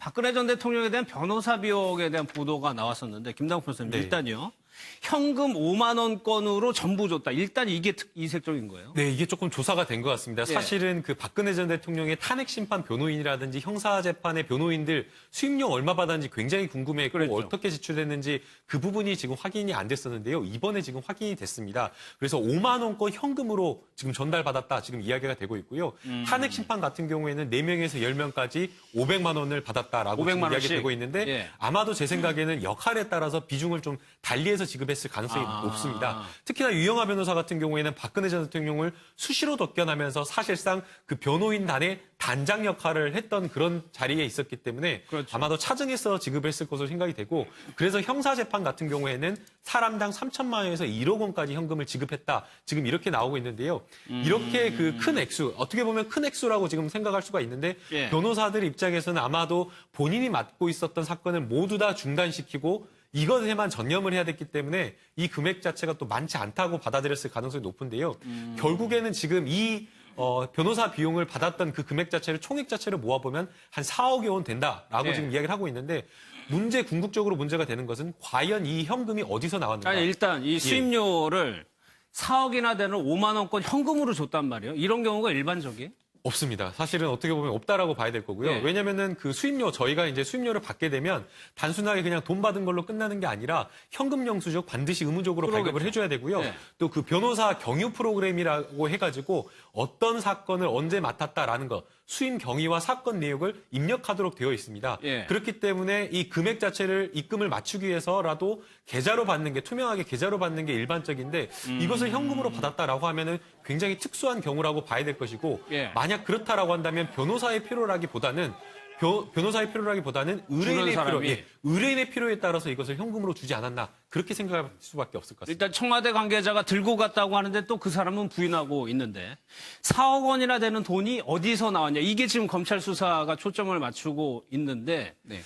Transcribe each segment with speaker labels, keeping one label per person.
Speaker 1: 박근혜 전 대통령에 대한 변호사 비용에 대한 보도가 나왔었는데 김남국 변호사님
Speaker 2: 네.
Speaker 1: 일단요. 현금 5만 원권으로 전부 줬다. 일단 이게 이색적인 거예요.
Speaker 2: 네, 이게 조금 조사가 된 것 같습니다.
Speaker 1: 예.
Speaker 2: 사실은 그 박근혜 전 대통령의 탄핵 심판 변호인이라든지 형사재판의 변호인들 수임료 얼마 받았는지 굉장히 궁금했고
Speaker 1: 그랬죠.
Speaker 2: 어떻게 지출됐는지 그 부분이 지금 확인이 안 됐었는데요. 이번에 지금 확인이 됐습니다. 그래서 5만 원권 현금으로 지금 전달받았다 지금 이야기가 되고 있고요. 탄핵 심판 같은 경우에는 4명에서 10명까지 500만 원을 받았다라고
Speaker 1: 500만
Speaker 2: 지금 이야기
Speaker 1: 원씩?
Speaker 2: 되고 있는데
Speaker 1: 예.
Speaker 2: 아마도 제 생각에는 역할에 따라서 비중을 좀 달리해서 지급했을 가능성이
Speaker 1: 아.
Speaker 2: 높습니다. 특히나 유영하 변호사 같은 경우에는 박근혜 전 대통령을 수시로 덮겨나면서 사실상 그 변호인단의 단장 역할을 했던 그런 자리에 있었기 때문에
Speaker 1: 그렇죠.
Speaker 2: 아마도 차증해서 지급했을 것으로 생각이 되고 그래서 형사재판 같은 경우에는 사람당 3천만 원에서 1억 원까지 현금을 지급했다. 지금 이렇게 나오고 있는데요. 이렇게 그 큰 액수, 어떻게 보면 큰 액수라고 지금 생각할 수가 있는데
Speaker 1: 예.
Speaker 2: 변호사들 입장에서는 아마도 본인이 맡고 있었던 사건을 모두 다 중단시키고 이것에만 전념을 해야 됐기 때문에 이 금액 자체가 또 많지 않다고 받아들였을 가능성이 높은데요. 결국에는 지금 이 변호사 비용을 받았던 그 금액 자체를 총액 자체를 모아보면 한 4억여 원 된다라고
Speaker 1: 네.
Speaker 2: 지금 이야기를 하고 있는데 궁극적으로 문제가 되는 것은 과연 이 현금이 어디서 나왔는가.
Speaker 1: 아니, 일단 이 수임료를 4억이나 되는 5만 원권 현금으로 줬단 말이에요. 이런 경우가 일반적이에요?
Speaker 2: 없습니다. 사실은 어떻게 보면 없다라고 봐야 될 거고요.
Speaker 1: 예.
Speaker 2: 왜냐면은 그 수임료, 저희가 이제 수임료를 받게 되면 단순하게 그냥 돈 받은 걸로 끝나는 게 아니라 현금 영수증 반드시 의무적으로
Speaker 1: 그러겠죠.
Speaker 2: 발급을 해줘야 되고요.
Speaker 1: 예.
Speaker 2: 또 그 변호사 경유 프로그램이라고 해가지고 어떤 사건을 언제 맡았다라는 거, 수임 경위와 사건 내역을 입력하도록 되어 있습니다.
Speaker 1: 예.
Speaker 2: 그렇기 때문에 이 금액 자체를 입금을 맞추기 위해서라도 계좌로 받는 게 투명하게 계좌로 받는 게 일반적인데 이것을 현금으로 받았다라고 하면은 굉장히 특수한 경우라고 봐야 될 것이고
Speaker 1: 예.
Speaker 2: 만약 그렇다라고 한다면 변호사의 필요라기보다는 의뢰인의 필요,
Speaker 1: 사람이.
Speaker 2: 의뢰인의 필요에 따라서 이것을 현금으로 주지 않았나 그렇게 생각할 수밖에 없을 것 같습니다.
Speaker 1: 일단 청와대 관계자가 들고 갔다고 하는데 또 그 사람은 부인하고 있는데 4억 원이나 되는 돈이 어디서 나왔냐. 이게 지금 검찰 수사가 초점을 맞추고 있는데
Speaker 3: 네.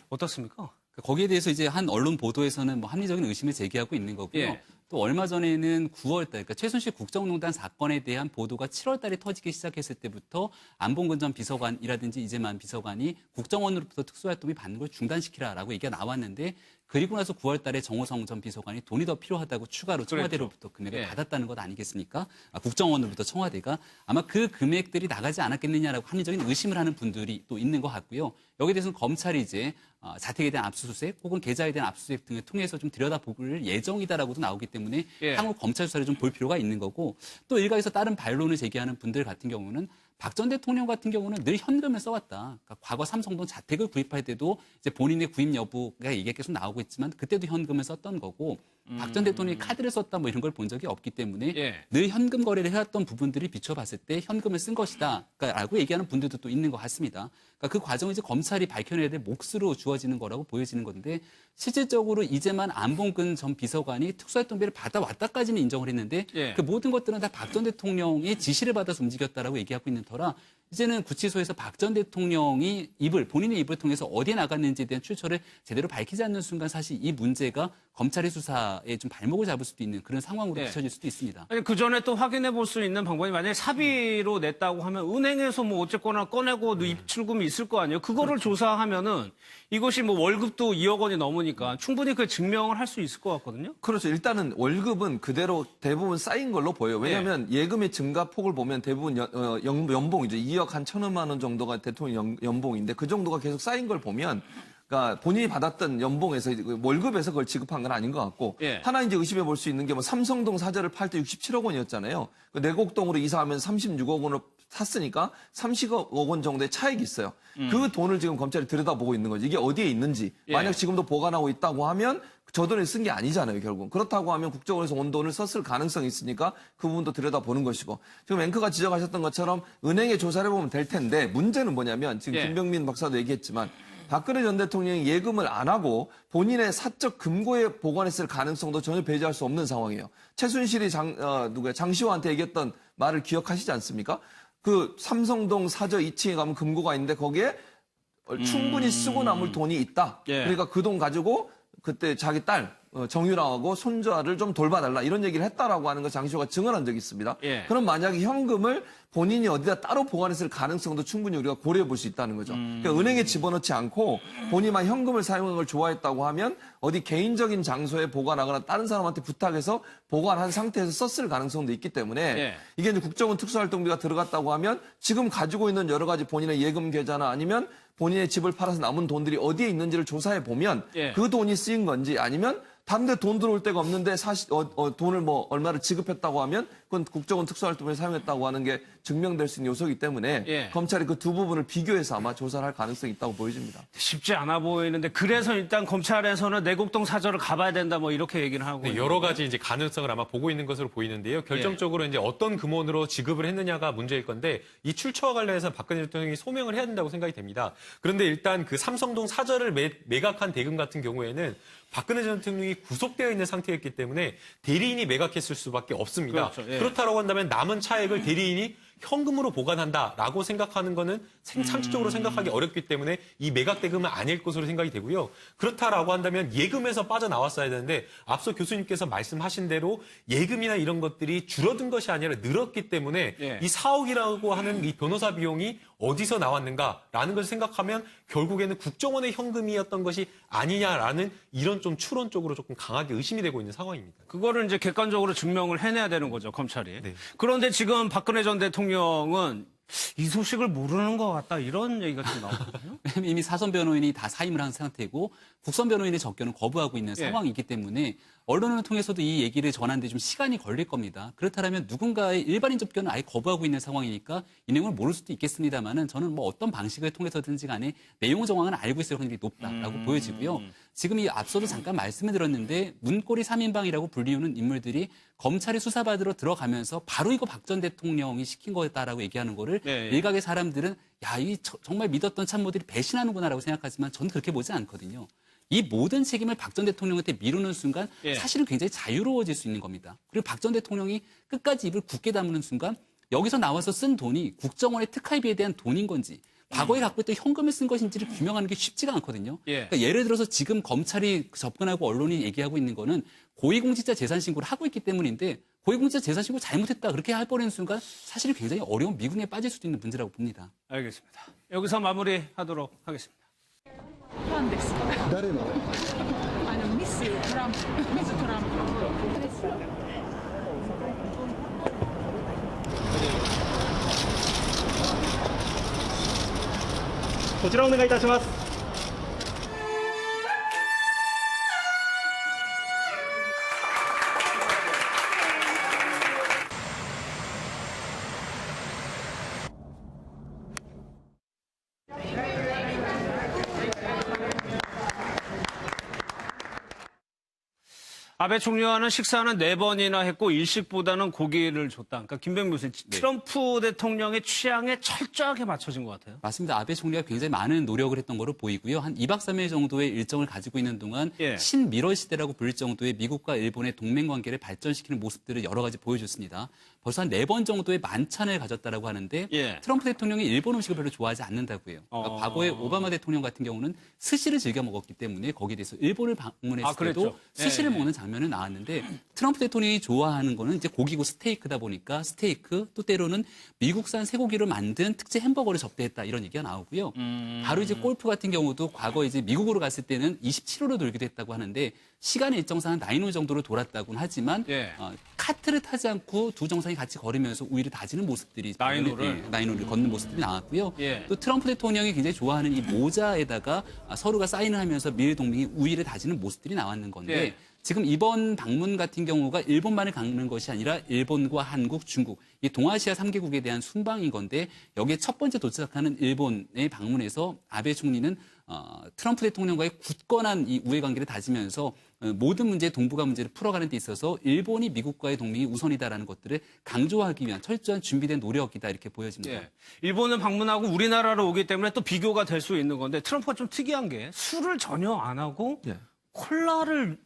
Speaker 1: 어떻습니까?
Speaker 3: 거기에 대해서 이제 한 언론 보도에서는 뭐 합리적인 의심을 제기하고 있는 거고요.
Speaker 1: 예.
Speaker 3: 또 얼마 전에는 9월 달, 그러니까 최순실 국정농단 사건에 대한 보도가 7월 달에 터지기 시작했을 때부터 안봉근 전 비서관이라든지 이재만 비서관이 국정원으로부터 특수활동비 받는 걸 중단시키라라고 얘기가 나왔는데 그리고 나서 9월 달에 정호성 전 비서관이 돈이 더 필요하다고 추가로 청와대로부터 금액을
Speaker 1: 예.
Speaker 3: 받았다는 것 아니겠습니까? 국정원으로부터 청와대가 아마 그 금액들이 나가지 않았겠느냐라고 합리적인 의심을 하는 분들이 또 있는 것 같고요. 여기에 대해서는 검찰이 이제 자택에 대한 압수수색 혹은 계좌에 대한 압수수색 등을 통해서 좀 들여다볼 예정이다라고도 나오기 때문에
Speaker 1: 예.
Speaker 3: 향후 검찰 수사를 좀 볼 필요가 있는 거고 또 일각에서 다른 반론을 제기하는 분들 같은 경우는 박 전 대통령 같은 경우는 늘 현금을 써왔다. 그러니까 과거 삼성동 자택을 구입할 때도 이제 본인의 구입 여부가 얘기가 계속 나오고 있지만 그때도 현금을 썼던 거고 박 전 대통령이 카드를 썼다 뭐 이런 걸 본 적이 없기 때문에
Speaker 1: 예.
Speaker 3: 늘 현금 거래를 해왔던 부분들이 비춰봤을 때 현금을 쓴 것이다. 라고 얘기하는 분들도 또 있는 것 같습니다. 그러니까 그 과정을 이제 검찰이 밝혀내야 될 몫으로 주어지는 거라고 보여지는 건데 실질적으로 이제만 안봉근 전 비서관이 특수활동비를 받아왔다까지는 인정을 했는데
Speaker 1: 예.
Speaker 3: 그 모든 것들은 다 박 전 대통령의 지시를 받아서 움직였다라고 얘기하고 있는 터라 이제는 구치소에서 박 전 대통령이 본인의 입을 통해서 어디에 나갔는지에 대한 출처를 제대로 밝히지 않는 순간 사실 이 문제가 검찰의 수사에 좀 발목을 잡을 수도 있는 그런 상황으로
Speaker 1: 예.
Speaker 3: 비춰질 수도 있습니다.
Speaker 1: 아니, 그 전에 또 확인해 볼 수 있는 방법이 만약에 사비로 냈다고 하면 은행에서 뭐 어쨌거나 꺼내고 입출금이 있을 거 아니에요. 그거를 조사하면은 이것이 뭐 월급도 2억 원이 넘으니까 충분히 그 증명을 할 수 있을 것 같거든요.
Speaker 4: 그렇죠. 일단은 월급은 그대로 대부분 쌓인 걸로 보여요. 왜냐하면 예금의 증가폭을 보면 대부분 연봉이죠. 2억 한 1,000만 원 정도가 대통령 연봉인데 그 정도가 계속 쌓인 걸 보면 그러니까 본인이 받았던 연봉에서 월급에서 그걸 지급한 건 아닌 것 같고
Speaker 1: 예.
Speaker 4: 하나 이제 의심해 볼 수 있는 게 뭐 삼성동 사저를 팔 때 67억 원이었잖아요. 그 내곡동으로 이사하면 36억 원을 샀으니까 30억 원 정도의 차익이 있어요. 그 돈을 지금 검찰이 들여다보고 있는 거죠. 이게 어디에 있는지.
Speaker 1: 예.
Speaker 4: 만약 지금도 보관하고 있다고 하면 저 돈을 쓴 게 아니잖아요, 결국. 그렇다고 하면 국정원에서 온 돈을 썼을 가능성이 있으니까 그 부분도 들여다보는 것이고. 지금 앵커가 지적하셨던 것처럼 은행에 조사를 해보면 될 텐데 문제는 뭐냐면 지금
Speaker 1: 예.
Speaker 4: 김병민 박사도 얘기했지만 박근혜 전 대통령이 예금을 안 하고 본인의 사적 금고에 보관했을 가능성도 전혀 배제할 수 없는 상황이에요. 최순실이 장시호한테 얘기했던 말을 기억하시지 않습니까? 그 삼성동 사저 2층에 가면 금고가 있는데 거기에 충분히 쓰고 남을 돈이 있다.
Speaker 1: 예.
Speaker 4: 그러니까 그 돈 가지고 그때 자기 딸 정유라하고 손자를 좀 돌봐달라 이런 얘기를 했다라고 하는 거 장시호가 증언한 적이 있습니다.
Speaker 1: 예.
Speaker 4: 그럼 만약에 현금을 본인이 어디다 따로 보관했을 가능성도 충분히 우리가 고려해 볼 수 있다는 거죠. 그러니까 은행에 집어넣지 않고 본인만 현금을 사용하는 걸 좋아했다고 하면 어디 개인적인 장소에 보관하거나 다른 사람한테 부탁해서 보관한 상태에서 썼을 가능성도 있기 때문에
Speaker 1: 예.
Speaker 4: 이게 이제 국정원 특수활동비가 들어갔다고 하면 지금 가지고 있는 여러 가지 본인의 예금 계좌나 아니면 본인의 집을 팔아서 남은 돈들이 어디에 있는지를 조사해 보면
Speaker 1: 예.
Speaker 4: 그 돈이 쓰인 건지 아니면 다른 데 돈 들어올 데가 없는데 돈을 뭐 얼마를 지급했다고 하면 그건 국정원 특수활동비에 사용했다고 하는 게 증명될 수 있는 요소이기 때문에
Speaker 1: 예.
Speaker 4: 검찰이 그 두 부분을 비교해서 아마 조사를 할 가능성이 있다고 보여집니다.
Speaker 1: 쉽지 않아 보이는데 그래서 일단 검찰에서는 내곡동 사저를 가봐야 된다 뭐 이렇게 얘기를 하고
Speaker 2: 네, 여러 가지 이제 가능성을 아마 보고 있는 것으로 보이는데요. 결정적으로 이제 어떤 금원으로 지급을 했느냐가 문제일 건데 이 출처와 관련해서 박근혜 대통령이 소명을 해야 된다고 생각이 됩니다. 그런데 일단 그 삼성동 사저를 매각한 대금 같은 경우에는 박근혜 전 대통령이 구속되어 있는 상태였기 때문에 대리인이 매각했을 수밖에 없습니다.
Speaker 1: 그렇죠. 예.
Speaker 2: 그렇다고 한다면 남은 차액을 대리인이 현금으로 보관한다라고 생각하는 거는 상식적으로 생각하기 어렵기 때문에 이 매각 대금은 아닐 것으로 생각이 되고요. 그렇다라고 한다면 예금에서 빠져나왔어야 되는데 앞서 교수님께서 말씀하신 대로 예금이나 이런 것들이 줄어든 것이 아니라 늘었기 때문에
Speaker 1: 예.
Speaker 2: 이 4억이라고 하는 이 변호사 비용이 어디서 나왔는가라는 것을 생각하면 결국에는 국정원의 현금이었던 것이 아니냐라는 이런 좀 추론적으로 조금 강하게 의심이 되고 있는 상황입니다.
Speaker 1: 그거를 이제 객관적으로 증명을 해내야 되는 거죠, 검찰이.
Speaker 2: 네.
Speaker 1: 그런데 지금 박근혜 전 대통령은 이 소식을 모르는 것 같다 이런 얘기가 좀 나오거든요.
Speaker 3: 왜냐면 이미 사선 변호인이 다 사임을 한 상태고 국선 변호인의 접견은 거부하고 있는
Speaker 1: 예.
Speaker 3: 상황이기 때문에 언론을 통해서도 이 얘기를 전하는데 좀 시간이 걸릴 겁니다. 그렇다면 누군가의 일반인 접견은 아예 거부하고 있는 상황이니까 이 내용을 모를 수도 있겠습니다만은 저는 뭐 어떤 방식을 통해서든지 간에 내용 정황은 알고 있을 확률이 높다라고 보여지고요. 지금 이 앞서도 잠깐 말씀을 드렸는데 문고리 3인방이라고 불리우는 인물들이 검찰이 수사받으러 들어가면서 바로 이거 박 전 대통령이 시킨 거였다라고 얘기하는 거를
Speaker 1: 네.
Speaker 3: 일각의 사람들은 야, 이 정말 믿었던 참모들이 배신하는구나라고 생각하지만 저는 그렇게 보지 않거든요. 이 모든 책임을 박 전 대통령한테 미루는 순간
Speaker 1: 예.
Speaker 3: 사실은 굉장히 자유로워질 수 있는 겁니다. 그리고 박 전 대통령이 끝까지 입을 굳게 다무는 순간 여기서 나와서 쓴 돈이 국정원의 특활비에 대한 돈인 건지 과거에 갖고 있던 현금을 쓴 것인지를 규명하는 게 쉽지가 않거든요.
Speaker 1: 예.
Speaker 3: 그러니까 예를 들어서 지금 검찰이 접근하고 언론이 얘기하고 있는 거는 고위공직자 재산 신고를 하고 있기 때문인데 고위공직자 재산 신고 잘못했다 그렇게 해버리는 순간 사실은 굉장히 어려운 미궁에 빠질 수도 있는 문제라고 봅니다.
Speaker 1: 알겠습니다. 여기서 마무리하도록 하겠습니다.
Speaker 5: ファンです。
Speaker 6: 誰の
Speaker 5: ミストランプ、ミストランプ。
Speaker 6: こちらお願いいたします。
Speaker 1: 아베 총리와는 식사는 4번이나 했고 일식보다는 고기를 줬다. 그러니까 김병민 교수님, 트럼프 대통령의 취향에 철저하게 맞춰진 것 같아요.
Speaker 3: 맞습니다. 아베 총리가 굉장히 많은 노력을 했던 거로 보이고요. 한 2박 3일 정도의 일정을 가지고 있는 동안
Speaker 1: 예.
Speaker 3: 신미러 시대라고 부를 정도의 미국과 일본의 동맹 관계를 발전시키는 모습들을 여러 가지 보여줬습니다. 벌써 한 4번 정도의 만찬을 가졌다라고 하는데
Speaker 1: 예.
Speaker 3: 트럼프 대통령이 일본 음식을 별로 좋아하지 않는다고 해요. 그러니까 과거에 오바마 대통령 같은 경우는 스시를 즐겨 먹었기 때문에 거기에 대해서 일본을 방문했을
Speaker 1: 그랬죠.
Speaker 3: 때도 스시를
Speaker 1: 예.
Speaker 3: 먹는 장면은 나왔는데 트럼프 대통령이 좋아하는 거는 이제 고기고 스테이크다 보니까 스테이크 또 때로는 미국산 쇠고기로 만든 특제 햄버거를 접대했다 이런 얘기가 나오고요. 바로 이제 골프 같은 경우도 과거 이제 미국으로 갔을 때는 27호로 돌기도 했다고 하는데 시간의 일정상 한 9홀 정도로 돌았다고는 하지만
Speaker 1: 예.
Speaker 3: 카트를 타지 않고 두 정상이 같이 걸으면서 우위를 다지는 모습들이
Speaker 1: 9홀을?
Speaker 3: 9홀을 걷는 모습들이 나왔고요.
Speaker 1: 예.
Speaker 3: 또 트럼프 대통령이 굉장히 좋아하는 이 모자에다가 서로가 사인을 하면서 미일 동맹이 우위를 다지는 모습들이 나왔는 건데
Speaker 1: 예.
Speaker 3: 지금 이번 방문 같은 경우가 일본만을 가는 것이 아니라 일본과 한국, 중국 이 동아시아 3개국에 대한 순방인 건데 여기에 첫 번째 도착하는 일본의 방문에서 아베 총리는 트럼프 대통령과의 굳건한 이 우애 관계를 다지면서 모든 문제, 동북아 문제를 풀어가는 데 있어서 일본이 미국과의 동맹이 우선이다라는 것들을 강조하기 위한 철저한 준비된 노력이다 이렇게 보여집니다.
Speaker 1: 예. 일본을 방문하고 우리나라로 오기 때문에 또 비교가 될 수 있는 건데 트럼프가 좀 특이한 게 술을 전혀 안 하고
Speaker 4: 예.
Speaker 1: 콜라를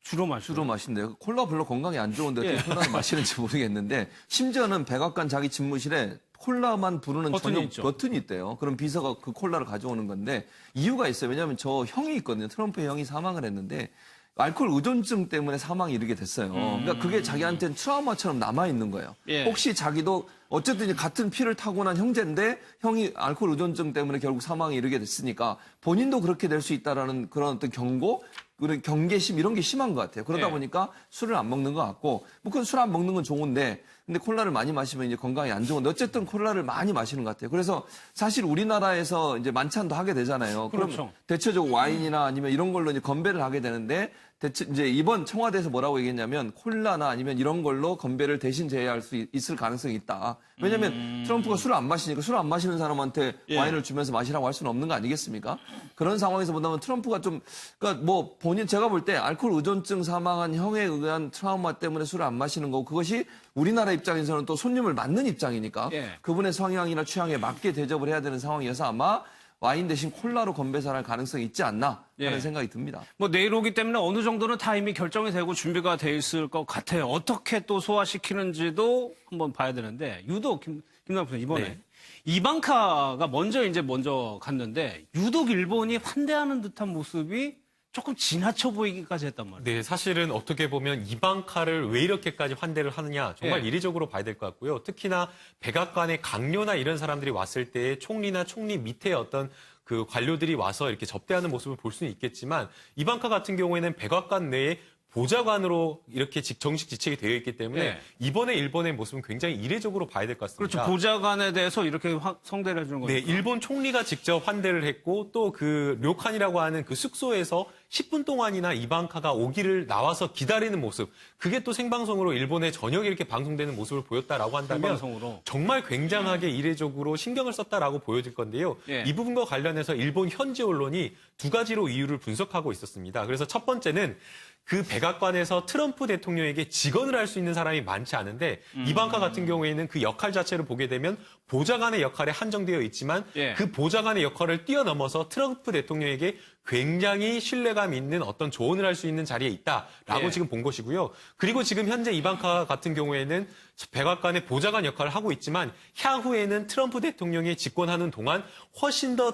Speaker 1: 주로 마셔요.
Speaker 4: 주로 마신대요. 콜라 별로 건강에 안 좋은데
Speaker 1: 예.
Speaker 4: 또 콜라를 마시는지 모르겠는데 심지어는 백악관 자기 집무실에 콜라만 부르는
Speaker 1: 버튼이
Speaker 4: 전용
Speaker 1: 있죠.
Speaker 4: 버튼이 있대요. 그럼 비서가 그 콜라를 가져오는 건데 이유가 있어요. 왜냐하면 저 형이 있거든요. 트럼프의 형이 사망을 했는데 알코올 의존증 때문에 사망에 이르게 됐어요. 그러니까 그게 자기한테는 트라우마처럼 남아있는 거예요.
Speaker 1: 예.
Speaker 4: 혹시 자기도 어쨌든 이제 같은 피를 타고난 형제인데 형이 알코올 의존증 때문에 결국 사망에 이르게 됐으니까 본인도 그렇게 될 수 있다라는 그런 어떤 경고, 그런 경계심 이런 게 심한 것 같아요. 그러다
Speaker 1: 예.
Speaker 4: 보니까 술을 안 먹는 것 같고, 뭐 그건 술 안 먹는 건 좋은데, 근데 콜라를 많이 마시면 이제 건강에 안 좋은데 어쨌든 콜라를 많이 마시는 것 같아요. 그래서 사실 우리나라에서 이제 만찬도 하게 되잖아요.
Speaker 1: 그렇죠.
Speaker 4: 그럼 대체적으로 와인이나 아니면 이런 걸로 이제 건배를 하게 되는데 대체 이제 이번 청와대에서 뭐라고 얘기했냐면 콜라나 아니면 이런 걸로 건배를 대신 제외할 수 있을 가능성이 있다. 왜냐하면 트럼프가 술을 안 마시니까 술 안 마시는 사람한테
Speaker 1: 예.
Speaker 4: 와인을 주면서 마시라고 할 수는 없는 거 아니겠습니까? 그런 상황에서 본다면 트럼프가 좀 그러니까 뭐 본인 제가 볼 때 알코올 의존증 사망한 형에 의한 트라우마 때문에 술을 안 마시는 거고 그것이 우리나라 입장에서는 또 손님을 맞는 입장이니까
Speaker 1: 예.
Speaker 4: 그분의 성향이나 취향에 맞게 대접을 해야 되는 상황이어서 아마 와인 대신 콜라로 건배사를 할 가능성이 있지 않나 하는
Speaker 1: 예.
Speaker 4: 생각이 듭니다.
Speaker 1: 뭐 내일 오기 때문에 어느 정도는 다 이미 결정이 되고 준비가 돼 있을 것 같아요. 어떻게 또 소화시키는지도 한번 봐야 되는데 유독 김남편 이번에
Speaker 2: 네.
Speaker 1: 이방카가 먼저 갔는데 유독 일본이 환대하는 듯한 모습이 조금 지나쳐 보이기까지 했단 말이에요.
Speaker 2: 네, 사실은 어떻게 보면 이방카를 왜 이렇게까지 환대를 하느냐 정말
Speaker 1: 예.
Speaker 2: 이례적으로 봐야 될 것 같고요. 특히나 백악관의 강요나 이런 사람들이 왔을 때 총리나 총리 밑에 어떤 그 관료들이 와서 이렇게 접대하는 모습을 볼 수는 있겠지만 이방카 같은 경우에는 백악관 내에 보좌관으로 이렇게 정식 지책이 되어 있기 때문에
Speaker 1: 예.
Speaker 2: 이번에 일본의 모습은 굉장히 이례적으로 봐야 될 것 같습니다.
Speaker 1: 그렇죠. 보좌관에 대해서 이렇게 성대를 해주는 거죠.
Speaker 2: 네, 일본 총리가 직접 환대를 했고 또 그 료칸이라고 하는 그 숙소에서 10분 동안이나 이방카가 오기를 나와서 기다리는 모습. 그게 또 생방송으로 일본에 저녁에 이렇게 방송되는 모습을 보였다라고 한다면
Speaker 1: 생방송으로.
Speaker 2: 정말 굉장하게 이례적으로 신경을 썼다라고 보여질 건데요.
Speaker 1: 예.
Speaker 2: 이 부분과 관련해서 일본 현지 언론이 두 가지로 이유를 분석하고 있었습니다. 그래서 첫 번째는 그 백악관에서 트럼프 대통령에게 직언을 할 수 있는 사람이 많지 않은데 이방카 같은 경우에는 그 역할 자체를 보게 되면 보좌관의 역할에 한정되어 있지만
Speaker 1: 예.
Speaker 2: 그 보좌관의 역할을 뛰어넘어서 트럼프 대통령에게 굉장히 신뢰감 있는 어떤 조언을 할 수 있는 자리에 있다라고
Speaker 1: 예.
Speaker 2: 지금 본 것이고요. 그리고 지금 현재 이방카 같은 경우에는 백악관의 보좌관 역할을 하고 있지만 향후에는 트럼프 대통령이 집권하는 동안 훨씬 더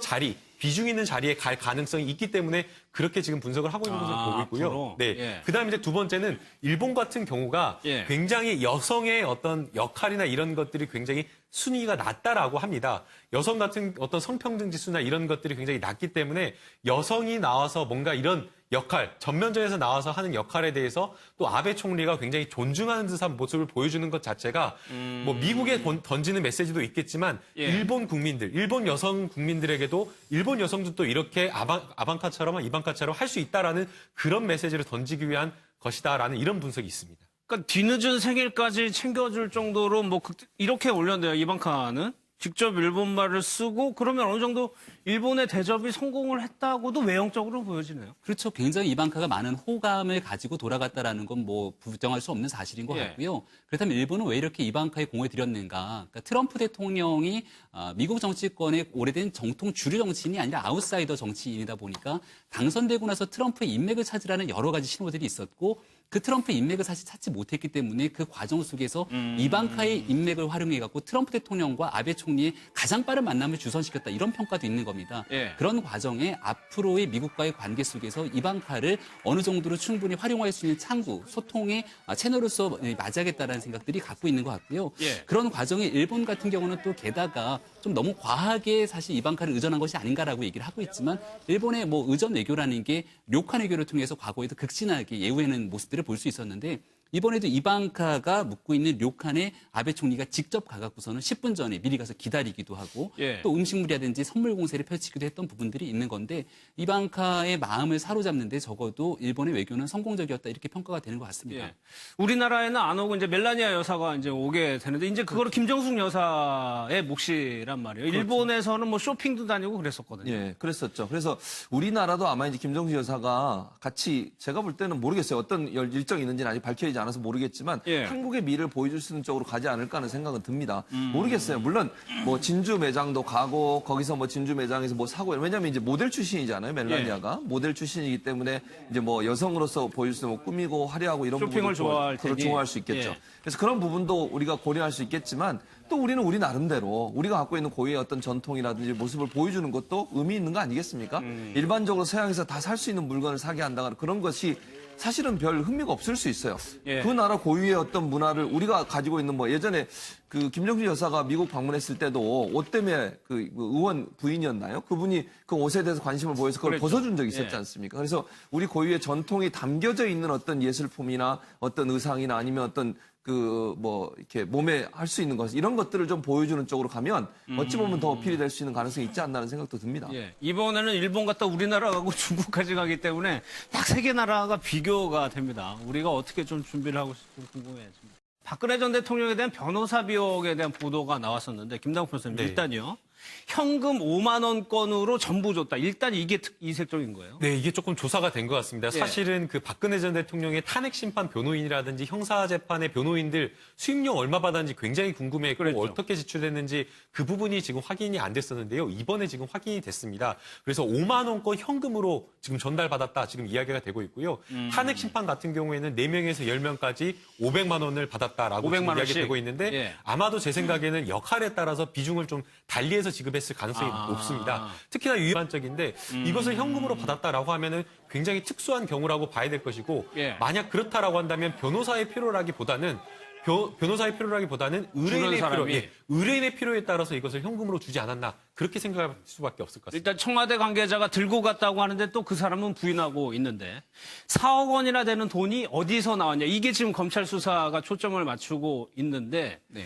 Speaker 2: 비중 있는 자리에 갈 가능성이 있기 때문에 그렇게 지금 분석을 하고 있는 것으로 보고 있고요.
Speaker 1: 앞으로?
Speaker 2: 네.
Speaker 1: 예.
Speaker 2: 그다음에 이제 두 번째는 일본 같은 경우가
Speaker 1: 예.
Speaker 2: 굉장히 여성의 어떤 역할이나 이런 것들이 굉장히 순위가 낮다라고 합니다. 여성 같은 어떤 성평등 지수나 이런 것들이 굉장히 낮기 때문에 여성이 나와서 뭔가 이런 역할, 전면전에서 나와서 하는 역할에 대해서 또 아베 총리가 굉장히 존중하는 듯한 모습을 보여주는 것 자체가 뭐 미국에 던지는 메시지도 있겠지만
Speaker 1: 예.
Speaker 2: 일본 국민들, 일본 여성 국민들에게도 일본 여성들도 이렇게 아방카처럼 이방카처럼 할 수 있다라는 그런 메시지를 던지기 위한 것이다라는 이런 분석이 있습니다.
Speaker 1: 그러니까 뒤늦은 생일까지 챙겨줄 정도로 뭐 이렇게 올렸네요. 이방카는 직접 일본말을 쓰고 그러면 어느 정도 일본의 대접이 성공을 했다고도 외형적으로 보여지네요.
Speaker 3: 그렇죠. 굉장히 이방카가 많은 호감을 가지고 돌아갔다라는 건 뭐 부정할 수 없는 사실인 것
Speaker 1: 예.
Speaker 3: 같고요. 그렇다면 일본은 왜 이렇게 이방카에 공을 들였는가? 그러니까 트럼프 대통령이 미국 정치권의 오래된 정통 주류 정치인이 아니라 아웃사이더 정치인이다 보니까 당선되고 나서 트럼프의 인맥을 찾으라는 여러 가지 신호들이 있었고 그 트럼프의 인맥을 사실 찾지 못했기 때문에 그 과정 속에서 이방카의 인맥을 활용해갖고 트럼프 대통령과 아베 총리의 가장 빠른 만남을 주선시켰다 이런 평가도 있는 겁니다.
Speaker 1: 예.
Speaker 3: 그런 과정에 앞으로의 미국과의 관계 속에서 이방카를 어느 정도로 충분히 활용할 수 있는 창구, 소통의 채널로서 맞이하겠다라는 생각들이 갖고 있는 것 같고요.
Speaker 1: 예.
Speaker 3: 그런 과정에 일본 같은 경우는 또 게다가 좀 너무 과하게 사실 이방카를 의존한 것이 아닌가라고 얘기를 하고 있지만 일본의 뭐 의전 외교라는 게 료칸 외교를 통해서 과거에도 극진하게 예우하는 모습들을 볼 수 있었는데 이번에도 이방카가 묵고 있는 료칸에 아베 총리가 직접 가갖고서는 10분 전에 미리 가서 기다리기도 하고
Speaker 1: 예.
Speaker 3: 또 음식물이라든지 선물 공세를 펼치기도 했던 부분들이 있는 건데 이방카의 마음을 사로잡는데 적어도 일본의 외교는 성공적이었다 이렇게 평가가 되는 것 같습니다.
Speaker 1: 예. 우리나라에는 안 오고 이제 멜라니아 여사가 이제 오게 되는데 이제 그거를 김정숙 여사의 몫이란 말이에요. 일본에서는 뭐 쇼핑도 다니고 그랬었거든요.
Speaker 4: 예, 그랬었죠. 그래서 우리나라도 아마 이제 김정수 여사가 같이 제가 볼 때는 모르겠어요. 어떤 일정이 있는지는 아직 밝혀지지 되지 않아서 모르겠지만
Speaker 1: 예.
Speaker 4: 한국의 미를 보여줄 수 있는 쪽으로 가지 않을까 하는 생각은 듭니다. 모르겠어요. 물론 뭐 진주 매장도 가고 거기서 뭐 진주 매장에서 뭐 사고 왜냐하면 이제 모델 출신이잖아요. 멜라니아가 모델 출신이기 때문에 이제 뭐 여성으로서 보여줄 수 있는 뭐 꾸미고 화려하고 이런
Speaker 1: 쇼핑을
Speaker 4: 부분을
Speaker 1: 좋아할 테니.
Speaker 4: 좋아할 수 있겠죠.
Speaker 1: 예.
Speaker 4: 그래서 그런 부분도 우리가 고려할 수 있겠지만 또 우리는 우리 나름대로 우리가 갖고 있는 고유의 어떤 전통이라든지 모습을 보여주는 것도 의미 있는 거 아니겠습니까? 일반적으로 서양에서 다 살 수 있는 물건을 사게 한다거나 그런 것이 사실은 별 흥미가 없을 수 있어요.
Speaker 1: 예.
Speaker 4: 그 나라 고유의 어떤 문화를 우리가 가지고 있는 뭐 예전에 그 김정주 여사가 미국 방문했을 때도 옷 때문에 그 의원 부인이었나요? 그분이 그 옷에 대해서 관심을 보여서 그걸
Speaker 1: 그랬죠.
Speaker 4: 벗어준 적이 있었지
Speaker 1: 예.
Speaker 4: 않습니까? 그래서 우리 고유의 전통이 담겨져 있는 어떤 예술품이나 어떤 의상이나 아니면 어떤 그 뭐 이렇게 몸에 할 수 있는 것 이런 것들을 좀 보여주는 쪽으로 가면 어찌 보면 더 어필이 될 수 있는 가능성이 있지 않나는 생각도 듭니다.
Speaker 1: 예. 이번에는 일본 갔다 우리나라 가고 중국까지 가기 때문에 딱 세 개 나라가 비교가 됩니다. 우리가 어떻게 좀 준비를 하고 있을지 궁금해집니다. 박근혜 전 대통령에 대한 변호사 비용에 대한 보도가 나왔었는데 김당국 변호사님
Speaker 2: 네.
Speaker 1: 일단요. 현금 5만 원권으로 전부 줬다. 일단 이게 이색적인 거예요.
Speaker 2: 네, 이게 조금 조사가 된 것 같습니다.
Speaker 1: 예.
Speaker 2: 사실은 그 박근혜 전 대통령의 탄핵 심판 변호인이라든지 형사재판의 변호인들 수임료 얼마 받았는지 굉장히 궁금해했고
Speaker 1: 그랬죠.
Speaker 2: 어떻게 지출됐는지 그 부분이 지금 확인이 안 됐었는데요. 이번에 지금 확인이 됐습니다. 그래서 5만 원권 현금으로 지금 전달받았다. 지금 이야기가 되고 있고요. 탄핵 심판 같은 경우에는 4명에서 10명까지 500만 원을 받았다라고
Speaker 1: 500만
Speaker 2: 지금 이야기
Speaker 1: 원씩.
Speaker 2: 되고 있는데
Speaker 1: 예.
Speaker 2: 아마도 제 생각에는 역할에 따라서 비중을 좀 달리해서 지급했을 가능성이 높습니다. 특히나 일반적인데 이것을 현금으로 받았다라고 하면은 굉장히 특수한 경우라고 봐야 될 것이고
Speaker 1: 예.
Speaker 2: 만약 그렇다라고 한다면 변호사의 필요라기보다는 의뢰인의
Speaker 1: 주는 사람이.
Speaker 2: 필요, 의뢰인의 필요에 따라서 이것을 현금으로 주지 않았나 그렇게 생각할 수밖에 없을 것 같습니다.
Speaker 1: 일단 청와대 관계자가 들고 갔다고 하는데 또 그 사람은 부인하고 있는데 4억 원이나 되는 돈이 어디서 나왔냐. 이게 지금 검찰 수사가 초점을 맞추고 있는데
Speaker 3: 네.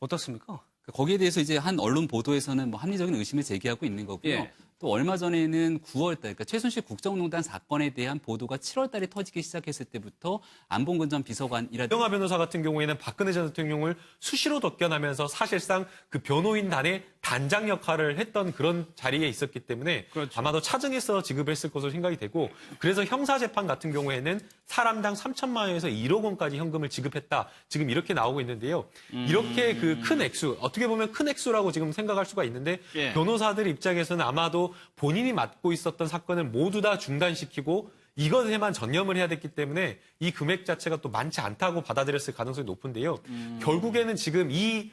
Speaker 1: 어떻습니까?
Speaker 3: 거기에 대해서 이제 한 언론 보도에서는 뭐 합리적인 의심을 제기하고 있는 거고요.
Speaker 1: 예.
Speaker 3: 또 얼마 전에는 9월 달, 그러니까 최순실 국정농단 사건에 대한 보도가 7월 달에 터지기 시작했을 때부터 안봉근 전 비서관이라든지
Speaker 2: 이영하 변호사 같은 경우에는 박근혜 전 대통령을 수시로 접견하면서 사실상 그 변호인단의 단장 역할을 했던 그런 자리에 있었기 때문에
Speaker 1: 그렇죠.
Speaker 2: 아마도 차증해서 지급했을 것으로 생각이 되고 그래서 형사재판 같은 경우에는 사람당 3천만 원에서 1억 원까지 현금을 지급했다. 지금 이렇게 나오고 있는데요. 이렇게 그 큰 액수, 어떻게 보면 큰 액수라고 지금 생각할 수가 있는데
Speaker 1: 예.
Speaker 2: 변호사들 입장에서는 아마도 본인이 맡고 있었던 사건을 모두 다 중단시키고 이것에만 전념을 해야 됐기 때문에 이 금액 자체가 또 많지 않다고 받아들였을 가능성이 높은데요. 결국에는 지금 이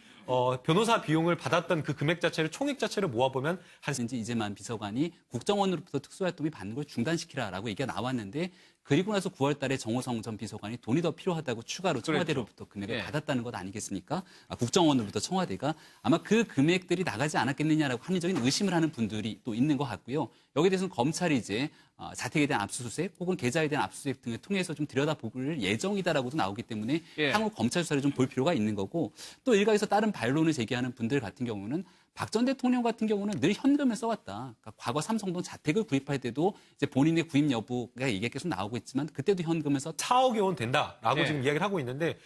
Speaker 2: 변호사 비용을 받았던 그 금액 자체를 총액 자체를 모아보면 한
Speaker 3: 이제 이재만 비서관이 국정원으로부터 특수활동비 받는 걸 중단시키라라고 얘기가 나왔는데 그리고 나서 9월 달에 정호성 전 비서관이 돈이 더 필요하다고 추가로 청와대로부터 금액을
Speaker 1: 예.
Speaker 3: 받았다는 것 아니겠습니까? 국정원으로부터 청와대가 아마 그 금액들이 나가지 않았겠느냐라고 합리적인 의심을 하는 분들이 또 있는 것 같고요. 여기에 대해서는 검찰이 이제 자택에 대한 압수수색 혹은 계좌에 대한 압수수색 등을 통해서 좀 들여다볼 예정이다라고도 나오기 때문에
Speaker 1: 예.
Speaker 3: 향후 검찰 수사를 좀 볼 필요가 있는 거고 또 일각에서 다른 반론을 제기하는 분들 같은 경우는 박 전 대통령 같은 경우는 늘 현금을 써왔다. 그러니까 과거 삼성동 자택을 구입할 때도 이제 본인의 구입 여부가 얘기가 계속 나오고 있지만 그때도 현금을 썼다.
Speaker 2: 4억여 원 된다라고
Speaker 1: 예.
Speaker 2: 지금 이야기를 하고 있는데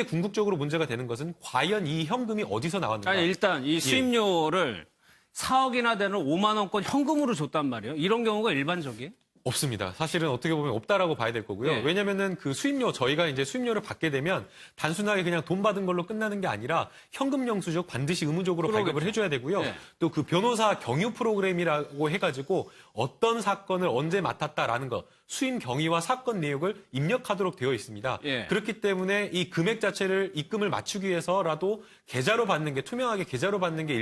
Speaker 2: 궁극적으로 문제가 되는 것은 과연 이 현금이 어디서 나왔는가.
Speaker 1: 아니, 일단 이 수임료를 4억이나 되는 5만 원권 현금으로 줬단 말이에요. 이런 경우가 일반적이에요?
Speaker 2: 없습니다. 사실은 어떻게 보면 없다라고 봐야 될 거고요.
Speaker 1: 예.
Speaker 2: 왜냐면은 그 수임료, 저희가 이제 수임료를 받게 되면 단순하게 그냥 돈 받은 걸로 끝나는 게 아니라 현금 영수증 반드시 의무적으로 발급을 해줘야 되고요.
Speaker 1: 예.
Speaker 2: 또 그 변호사 경유 프로그램이라고 해가지고 어떤 사건을 언제 맡았다라는 거, 수임 경위와 사건 내역을 입력하도록 되어 있습니다.
Speaker 1: 예.
Speaker 2: 그렇기 때문에 이 금액 자체를 입금을 맞추기 위해서라도 계좌로 받는 게 투명하게 계좌로 받는 게